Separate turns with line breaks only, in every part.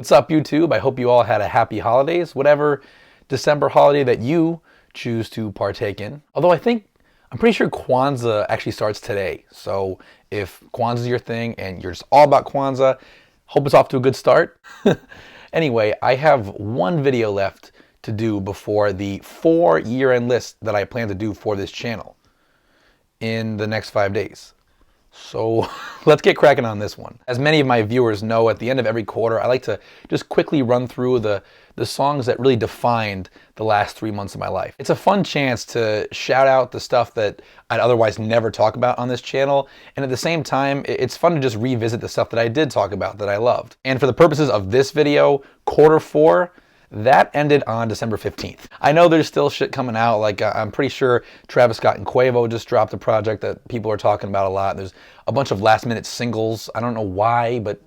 What's up, YouTube? I hope you all had a happy holidays, whatever December holiday that you choose to partake in. Although I'm pretty sure Kwanzaa actually starts today. So if Kwanzaa is your thing and you're just all about Kwanzaa, hope it's off to a good start. Anyway, I have one video left to do before the 4 year-end list that I plan to do for this channel in the next 5 days. So let's get cracking on this one. As many of my viewers know, at the end of every quarter, I like to just quickly run through the songs that really defined the last 3 months of my life. It's a fun chance to shout out the stuff that I'd otherwise never talk about on this channel, and at the same time, it's fun to just revisit the stuff that I did talk about that I loved. And for the purposes of this video, quarter 4, that ended on December 15th. I know there's still shit coming out, like I'm pretty sure Travis Scott and Quavo just dropped a project that people are talking about a lot. There's a bunch of last minute singles. I don't know why, but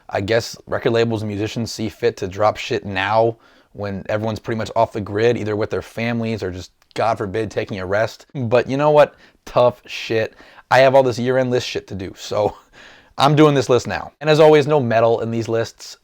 I guess record labels and musicians see fit to drop shit now when everyone's pretty much off the grid, either with their families or just, God forbid, taking a rest. But you know what? Tough shit. I have all this year-end list shit to do, so I'm doing this list now. And as always, no metal in these lists.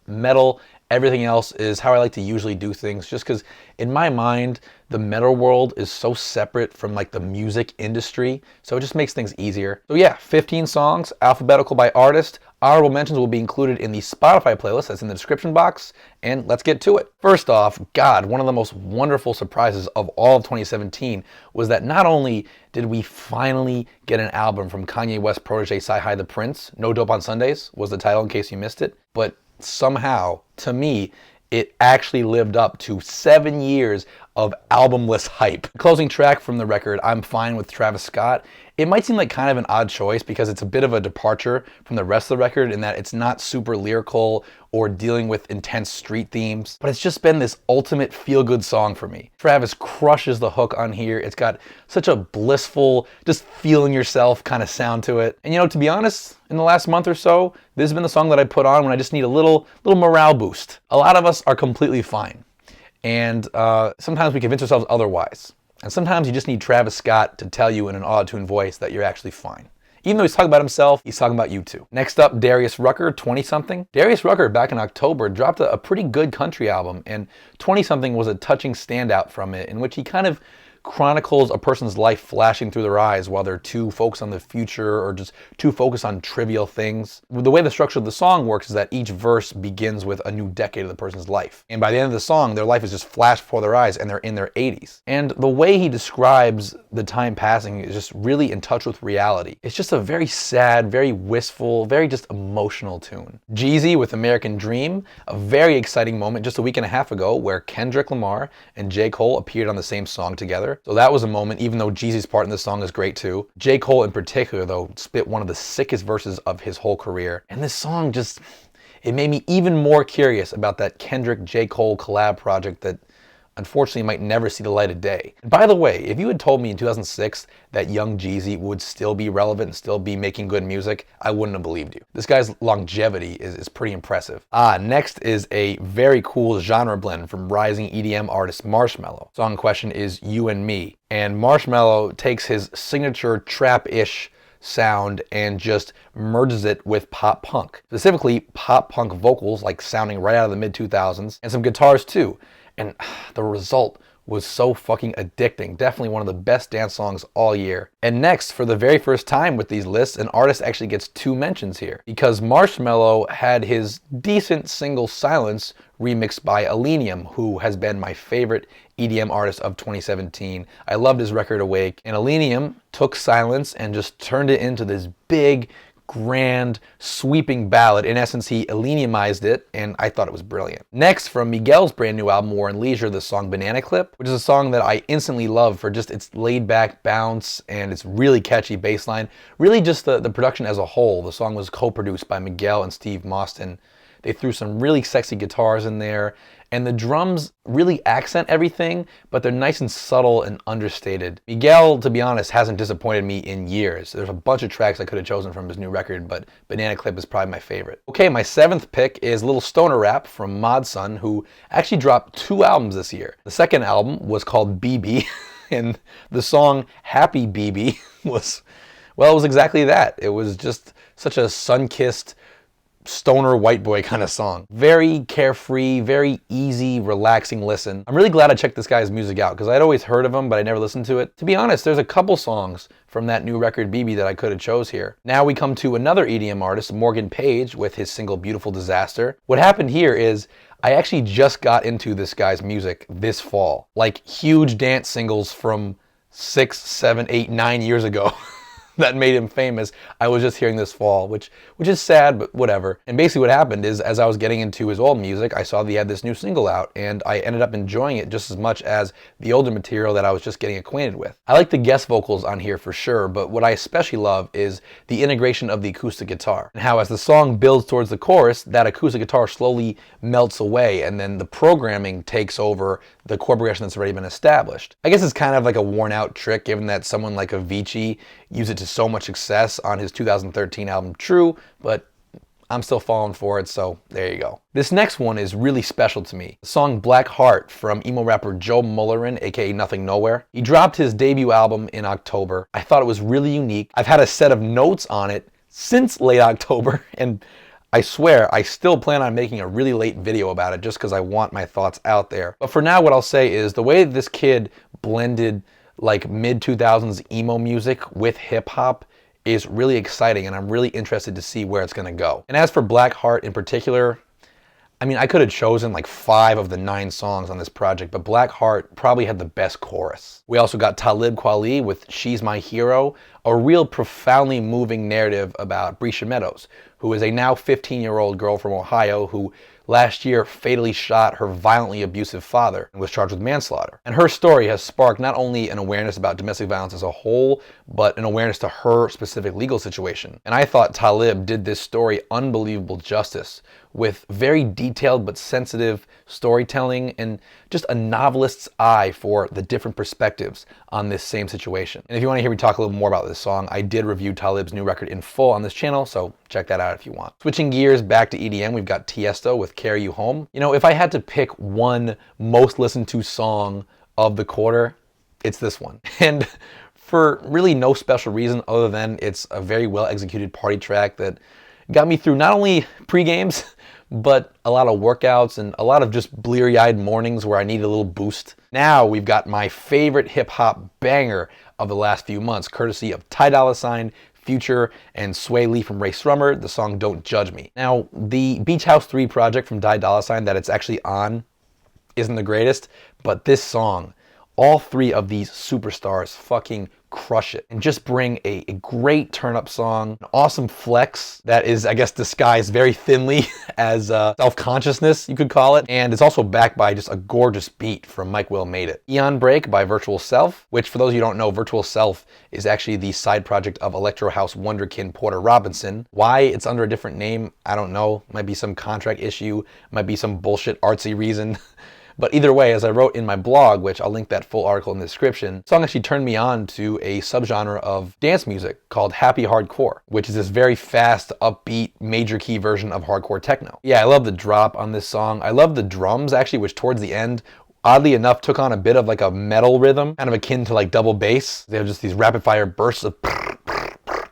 Everything else is how I like to usually do things, just because in my mind, the metal world is so separate from like the music industry, so it just makes things easier. So yeah, 15 songs, alphabetical by artist. Honorable mentions will be included in the Spotify playlist that's in the description box, and let's get to it. First off, God, one of the most wonderful surprises of all of 2017 was that not only did we finally get an album from Kanye West protege CyHi The Prynce, No Dope on Sundays was the title in case you missed it, but somehow, to me, it actually lived up to 7 years of albumless hype. The closing track from the record, I'm Fine with Travis Scott, it might seem like kind of an odd choice because it's a bit of a departure from the rest of the record in that it's not super lyrical or dealing with intense street themes, but it's just been this ultimate feel-good song for me. Travis crushes the hook on here. It's got such a blissful, just feeling yourself kind of sound to it. And you know, to be honest, in the last month or so, this has been the song that I put on when I just need a little morale boost. A lot of us are completely fine. And sometimes we convince ourselves otherwise. And sometimes you just need Travis Scott to tell you in an auto-tune voice that you're actually fine. Even though he's talking about himself, he's talking about you too. Next up, Darius Rucker, 20-something. Darius Rucker, back in October, dropped a pretty good country album, and 20-something was a touching standout from it, in which he kind of chronicles a person's life flashing through their eyes while they're too focused on the future or just too focused on trivial things. The way the structure of the song works is that each verse begins with a new decade of the person's life. And by the end of the song, their life is just flashed before their eyes and they're in their 80s. And the way he describes the time passing is just really in touch with reality. It's just a very sad, very wistful, very just emotional tune. Jeezy with American Dream, a very exciting moment just a week and a half ago where Kendrick Lamar and J. Cole appeared on the same song together. So that was a moment, even though Jeezy's part in this song is great too. J. Cole in particular, though, spit one of the sickest verses of his whole career. And this song just, it made me even more curious about that Kendrick-J. Cole collab project that unfortunately might never see the light of day. And by the way, if you had told me in 2006 that young Jeezy would still be relevant and still be making good music, I wouldn't have believed you. This guy's longevity is pretty impressive. Next is a very cool genre blend from rising EDM artist Marshmello. The song in question is You and Me. And Marshmello takes his signature trap-ish sound and just merges it with pop punk. Specifically, pop punk vocals like sounding right out of the mid-2000s and some guitars too. And the result was so fucking addicting. Definitely one of the best dance songs all year. And next, for the very first time with these lists, an artist actually gets 2 mentions here, because Marshmello had his decent single Silence remixed by Illenium, who has been my favorite EDM artist of 2017. I loved his record Awake, and Illenium took Silence and just turned it into this big, grand, sweeping ballad. In essence, he Illeniumized it, and I thought it was brilliant. Next, from Miguel's brand new album, War and Leisure, the song Banana Clip, which is a song that I instantly love for just its laid-back bounce and its really catchy bass line. Really just the production as a whole. The song was co-produced by Miguel and Steve Mostyn. They threw some really sexy guitars in there, and the drums really accent everything, but they're nice and subtle and understated. Miguel, to be honest, hasn't disappointed me in years. There's a bunch of tracks I could have chosen from his new record, but Banana Clip is probably my favorite. Okay, my 7th pick is a little stoner rap from Modson, who actually dropped 2 albums this year. The second album was called BB, and the song Happy BB was, well, it was exactly that. It was just such a sun-kissed, stoner white boy kind of song. Very carefree, very easy, relaxing listen. I'm really glad I checked this guy's music out because I'd always heard of him, but I never listened to it. To be honest, there's a couple songs from that new record BB that I could have chose here. Now we come to another EDM artist, Morgan Page, with his single Beautiful Disaster. What happened here is I actually just got into this guy's music this fall. Like huge dance singles from 6, 7, 8, 9 years ago. That made him famous. I was just hearing this fall, which is sad, but whatever. And basically what happened is, as I was getting into his old music, I saw that he had this new single out, and I ended up enjoying it just as much as the older material that I was just getting acquainted with. I like the guest vocals on here for sure, but what I especially love is the integration of the acoustic guitar, and how as the song builds towards the chorus, that acoustic guitar slowly melts away, and then the programming takes over the chord progression that's already been established. I guess it's kind of like a worn out trick, given that someone like Avicii used it to so much success on his 2013 album True, but I'm still falling for it, so there you go. This next one is really special to me. The song Black Heart from emo rapper Joe Moller, aka Nothing Nowhere. He dropped his debut album in October. I thought it was really unique. I've had a set of notes on it since late October, and I swear, I still plan on making a really late video about it just because I want my thoughts out there. But for now, what I'll say is the way this kid blended like mid-2000s emo music with hip-hop is really exciting, and I'm really interested to see where it's going to go. And as for Black Heart in particular, I mean, I could have chosen like 5 of the 9 songs on this project, but Black Heart probably had the best chorus. We also got Talib Kweli with She's My Hero, a real profoundly moving narrative about Brescia Meadows, who is a now 15-year-old girl from Ohio who last year fatally shot her violently abusive father and was charged with manslaughter. And her story has sparked not only an awareness about domestic violence as a whole, but an awareness to her specific legal situation. And I thought Talib did this story unbelievable justice with very detailed but sensitive storytelling and just a novelist's eye for the different perspectives on this same situation. And if you want to hear me talk a little more about this song, I did review Talib's new record in full on this channel, so check that out if you want. Switching gears back to EDM, we've got Tiesto with Carry You Home. You know, if I had to pick one most listened to song of the quarter, it's this one. And for really no special reason other than it's a very well executed party track that got me through not only pre-games, but a lot of workouts and a lot of just bleary-eyed mornings where I need a little boost. Now we've got my favorite hip-hop banger of the last few months, courtesy of Dolla Sign, Future, and Sway Lee from Ray Strummer, the song Don't Judge Me. Now, the Beach House 3 project from Dolla Sign that it's actually on isn't the greatest, but this song, all 3 of these superstars fucking crush it and just bring a great turn-up song, an awesome flex that is, I guess, disguised very thinly as self-consciousness, you could call it, and it's also backed by just a gorgeous beat from Mike Will Made It. Eon Break by Virtual Self, which for those of you who don't know, Virtual Self is actually the side project of Electro House wonderkin Porter Robinson. Why it's under a different name, I don't know. Might be some contract issue, might be some bullshit artsy reason. But either way, as I wrote in my blog, which I'll link that full article in the description, the song actually turned me on to a subgenre of dance music called happy hardcore, which is this very fast, upbeat, major key version of hardcore techno. Yeah, I love the drop on this song. I love the drums, actually, which towards the end, oddly enough, took on a bit of like a metal rhythm, kind of akin to like double bass. They have just these rapid fire bursts of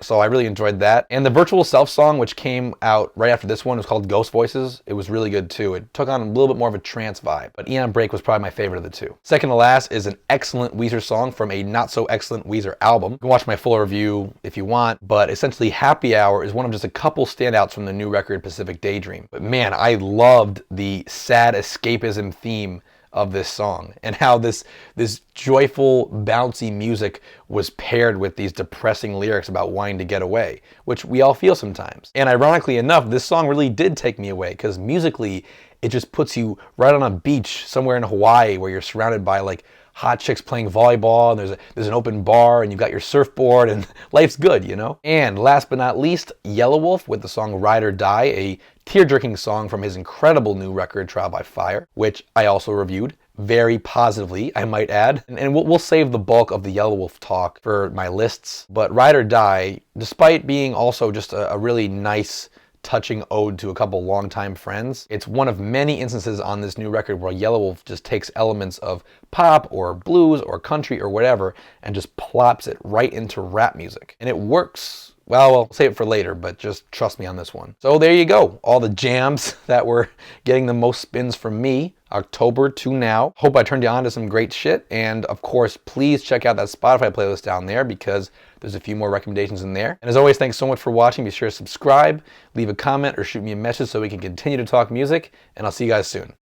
so I really enjoyed that. And the Virtual Self song, which came out right after this one, was called Ghost Voices. It was really good too. It took on a little bit more of a trance vibe, but Eon Break was probably my favorite of the 2. Second to last is an excellent Weezer song from a not so excellent Weezer album. You can watch my full review if you want, but essentially Happy Hour is one of just a couple standouts from the new record Pacific Daydream. But man, I loved the sad escapism theme of this song and how this joyful, bouncy music was paired with these depressing lyrics about wanting to get away, which we all feel sometimes. And ironically enough, this song really did take me away because musically, it just puts you right on a beach somewhere in Hawaii where you're surrounded by like hot chicks playing volleyball, and there's an open bar, and you've got your surfboard, and life's good, you know? And last but not least, Yelawolf with the song Ride or Die, a tear-jerking song from his incredible new record, Trial by Fire, which I also reviewed very positively, I might add. And we'll save the bulk of the Yelawolf talk for my lists. But Ride or Die, despite being also just a really nice touching ode to a couple longtime friends. It's one of many instances on this new record where Yelawolf just takes elements of pop or blues or country or whatever and just plops it right into rap music. And it works. Well, I'll save it for later, but just trust me on this one. So there you go. All the jams that were getting the most spins from me, October to now. Hope I turned you on to some great shit. And of course, please check out that Spotify playlist down there because there's a few more recommendations in there. And as always, thanks so much for watching. Be sure to subscribe, leave a comment, or shoot me a message so we can continue to talk music. And I'll see you guys soon.